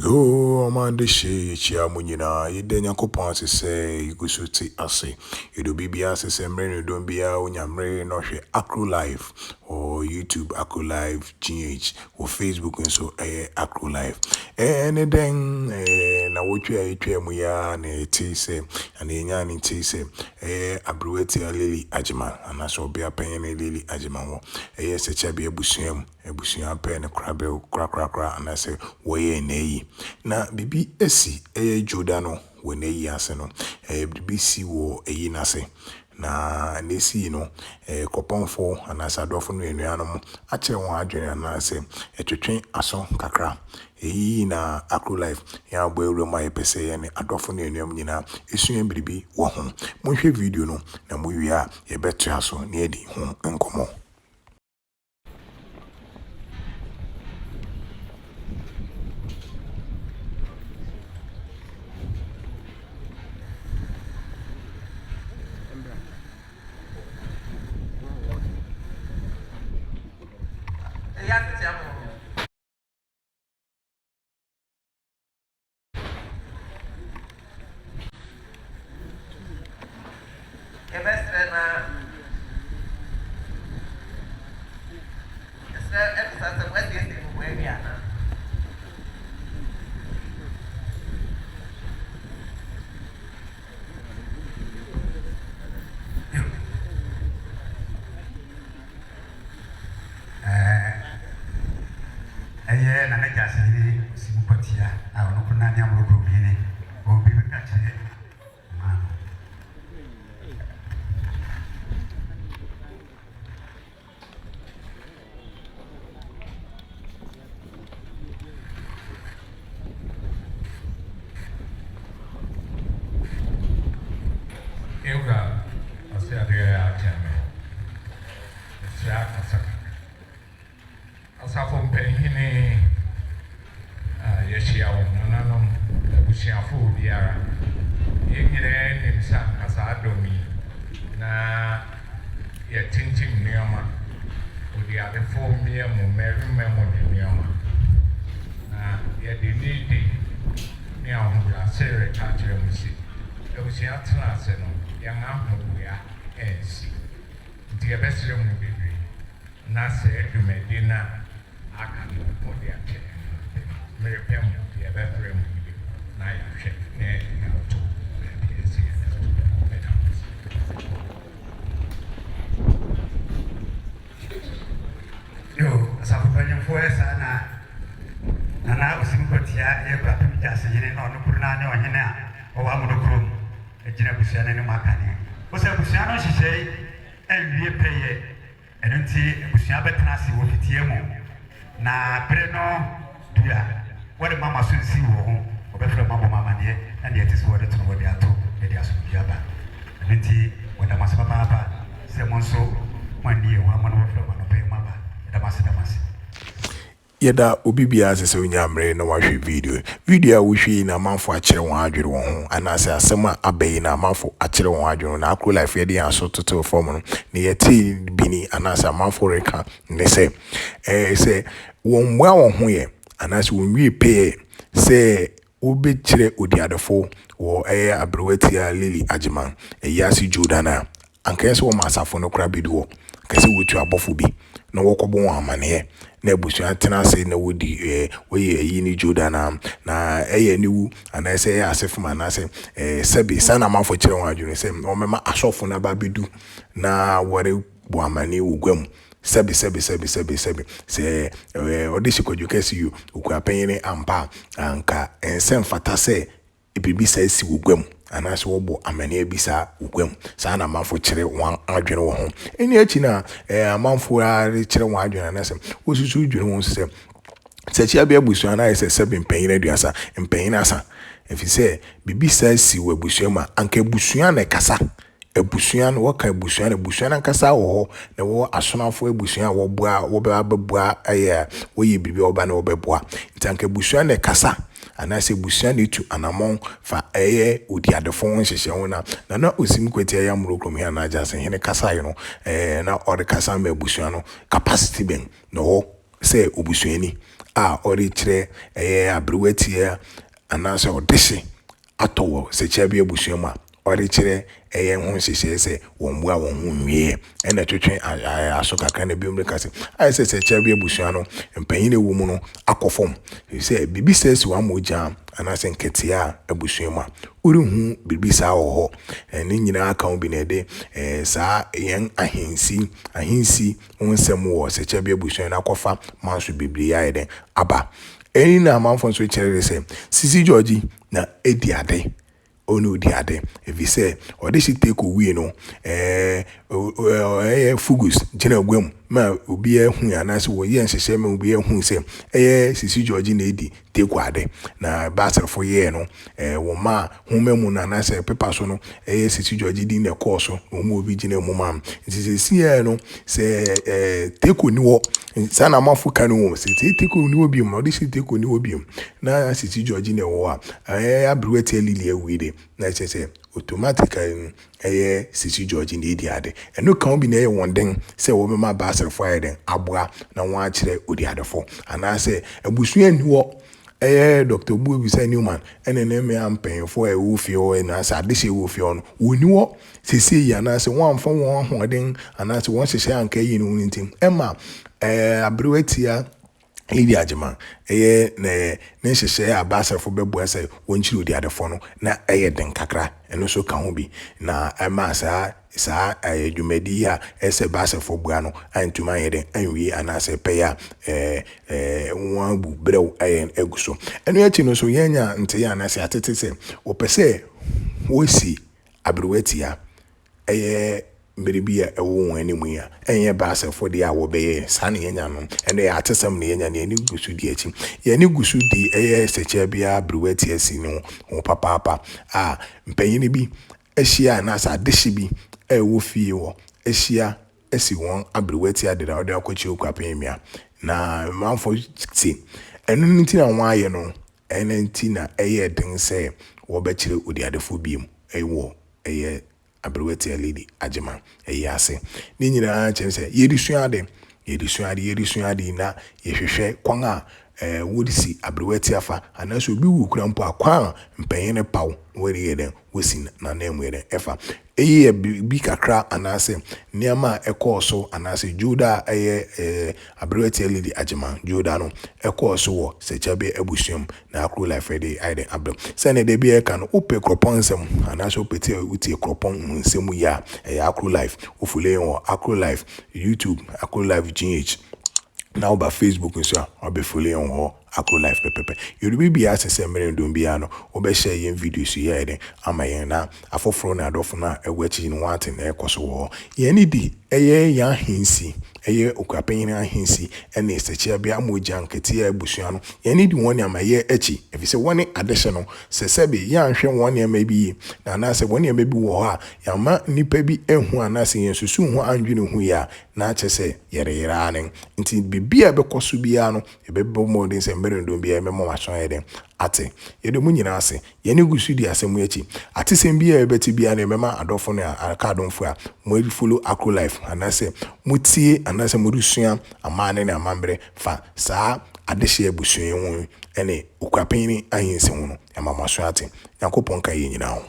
Yo, man, this shit, Chiamunina, you didn't coupon to say you could shoot it. I say, you do BBS, say, you don't be out when you're married, no shit, Akro Live, or YouTube, Akro Live, GH, or Facebook, and so, Akro Live. And then, na what you are, we are, and a tase, and the yan tase, Abrueti, Lily Agyemang, and I shall be a paying Lily Agyemang. Yes, a chabby a busian pen, a crab, crack, and I say, way nay. Na bibi esi Jordano when aseno BBC wo nase na nesi no koponfo anasa dofo no enuanom akere won adwene anase etwetwen aso kakra na Akro Life ya agbo ewroma yepese ye ne adofo no enuam nyina esuen biribi wo ho monhwe video no na mowie a ye beto aso na edi ho nkomo. na naja sini simupatia au nukuna ni amro grumini obi bekache ma Euga asia dia Agyemang asafo mpanyini yeshia wonanom abusiafo biara yengire nimsa asadomi na yetintim nioma odi adefo mie mo merime mo nioma na yedinidi ni ahura sere kachire musi abusia tena se no yanga hobuya ensi ndi ebesire mu bibiri na se edumedina aka no odi ake mere pem di ebefre mu bi na ya hwe na ya to be esi yo asafu panyen fo esa na usimkotia e kwa pimja senyene no no kuruna ne onyene a o wa mu no krom ejina busiane ne makane o se busiano hihye enwie peye enunti busia betena si wo fitie mu na bre no dua wode mama so nsi wo ho obefra mama ne na de etisi wode to wode ato de dia so bia ba enunti wode masaba papa se monso mani e wa ma no wofra ma no pe mama da masi Yeda obi bia se unyamre na wahwe video a wohwe na manfo akere won adwere won ho anase asema abayi na manfo akere won adwere na Akro Life yede aso toto form no ne yeti bini anase manfo reka ne se won mwa won ho ye anase won wie pe se obi kire odiadefo wo abrewati a Lily Agyemang yasi Jordana ankense wo masafo no kra bidu kase wotu abofo bi na wokobo amane na busuan tena se na wodi we yi ni Jordana na niwu ana se asefo na se sebi sana manfo kire won adwene se o mema asofo na ba bidu na wore bo amane wugwam sebi se odisi kodukesi yu ukwa penyene ampa anka ensem fata se ebibi sa esi wugwam anase wobo amane bisa ugwam sa na manfo kire wan adwene wo ho eni achi na manfo a kire wan adwene anase osusu dwene won se chia bia busu na ese sebe mpanyin aduasa mpanyin asa efise bibi sa esi wo busu ma anka busu na kasa ebusuan waka ebusuan nkasa wo na wo asonafo ebusuan wo boa wo be abeboa wo ye bibi oba na wo beboa ntanka ebusuan na kasa anase ebusuan etu anamon fa odi adefo nhyehyɛ ho na osim kweti ya murokrom ya na aja se hene kasa yi no na ode kasa ma ebusuan no capacity ben no ho se obusuani a ɔde kyerɛ aberewati anaasɛ ɔdehye atɔ wɔ sɛkyia bi abusua mu a ɔde kyerɛ ho hyehyɛ sɛ wɔn bua wɔn ho nwie ɛna twetwe aso kakra na biom ka sɛ ayɛ sɛ sɛkyia bi abusua no mpanyin ewu mu no akɔfom sɛ bibi sɛ si wɔn mogya anaasɛ nketea abusua mu a ɔrehu bibi saa wɔ hɔ ne nyinaa ka ho bi na ɛde saa yɛn ahensi ho nsɛm wɔ sɛkyia bi abusua no akɔfa manso bebree ayɛ dɛn aba ɛni na amanfo nso kyerɛ sɛ Sisi George na edi ade ono di ade evi sɛ ɔde shi take away no fugus gyina gwam ma obi ehu anaasɛ wɔ yɛ nhyehyɛ ma obi ehu sɛ Sisi George na edi take ade na baserfo yɛ no wɔ ma homemu na anaasɛ pepa so no Sisi George di na kɔɔ so ɔmo obi gyina mu ma nti sɛ no sɛ take ni wɔ sana amafo ka no wɔ sɛ take ni wɔ bi mu ɔde shi take ni wɔ bi mu na Sisi George na wɔ a aberewati lili awi de na kyerɛ sɛ automatically Sisi George na edi ade ɛno kan bi na wɔn den sɛ wɔbɛma baserfo ayɛ den aboa na wɔn akyerɛ odi adefo anaasɛ abusua ni wɔ Dr. Buobisa Newman ɛna ne me ampanyefo ɛwɔ fie hɔ na sɛ adehye ɛwɔ fie hɔ no wɔni wɔ sese yi anaasɛ wɔn amfa wɔn ahoɔden anaasɛ wɔn hyehyɛ anka yi no ntim ɛma aberewati Lady Agyemang ne hyehyɛ abaserfo bɛboa sɛ wɔnkyiri odi adefo no na den kakra ɛno so ka ho bi na ɛma saa dwumadi a ɛsɛ baserfo bua no antuma yɛ den anwie anaasɛ pɛyɛ wɔn abu brew egu so ɛno akyi no so yɛnya nte ya anaasɛ atete sɛ wɔpɛ sɛ wɔsi aberewati mbere a ɛwɔ wɔn anim ya ɛnyɛ baserfo de a wɔbɛyɛ saa ne yɛnya no ɛno yɛ atesɛm ne yɛnya ne yɛne gusu di akyi yɛne gusu di sɛkyia bia aberewati asi no ho papaapa a mpanyin bi ahyia na sa adehye bi ɛwɔ fie wɔ ahyia asi wɔn aberewati adeda ɔde akɔkyi okwapanmia na manfo ti ɛno nti na wɔn ayɛ no ɛno nti na den sɛ wɔbɛkyerɛ odi adefo biem ɛwɔ aberewati Lady Agyemang ase ne nyinaa kyerɛ sɛ yɛrisua ade na yɛhwehwɛ kwan a wɔdisi aberewati afa anaasɛ obi wu kura mpo akwan mpanyin paw wɔde yɛ den wɔsi na namu yɛ den ɛfa bi kakra anaasɛ nneɛma ɛkɔɔ so anaasɛ joda aberewati Lady Agyemang joda no ɛkɔɔ so wɔ sɛkyia bi abusuam na Akro life de ayɛ abrɛ sɛne de bi ɛka no wopɛ kropɔn nsɛm anaasɛ wopɛte wotie kropɔn nsɛm yi a Akro life wofule wɔ Akro life YouTube Akro life GH na oba Facebook nso a obefole on ho Akro life pepepe yorubi bia sese mere ndom bia no obehye yen videos ye den amayen na afoforo na adofo na ewachi no wante na ekoso ho ye ni di ya hinsi okwapanyin ahinsi ene sechia bia moja nkete abusua no ye ni di woni amaye echi efise woni adehye no sesebe ya nhwe woni ama bi na na se woni ama bi wo ho a ya ma nipa bi ehu anase yen susu ho anwene hu ya na chese yere anen nti bibia bekoso bia no ebebo modin se mbere ndo bia memo waso yeden ate yede mu nyina ase ye ne gusu di asemu echi ate sem bia ebeti bia na mema adofo na aka adonfo a mo follow Akro life anase mutie anase modusua amane na amambre fa saa adehye abusua hu ene okwapanyin ahinse hu no amamaso ate yakopon ka ye nyina ho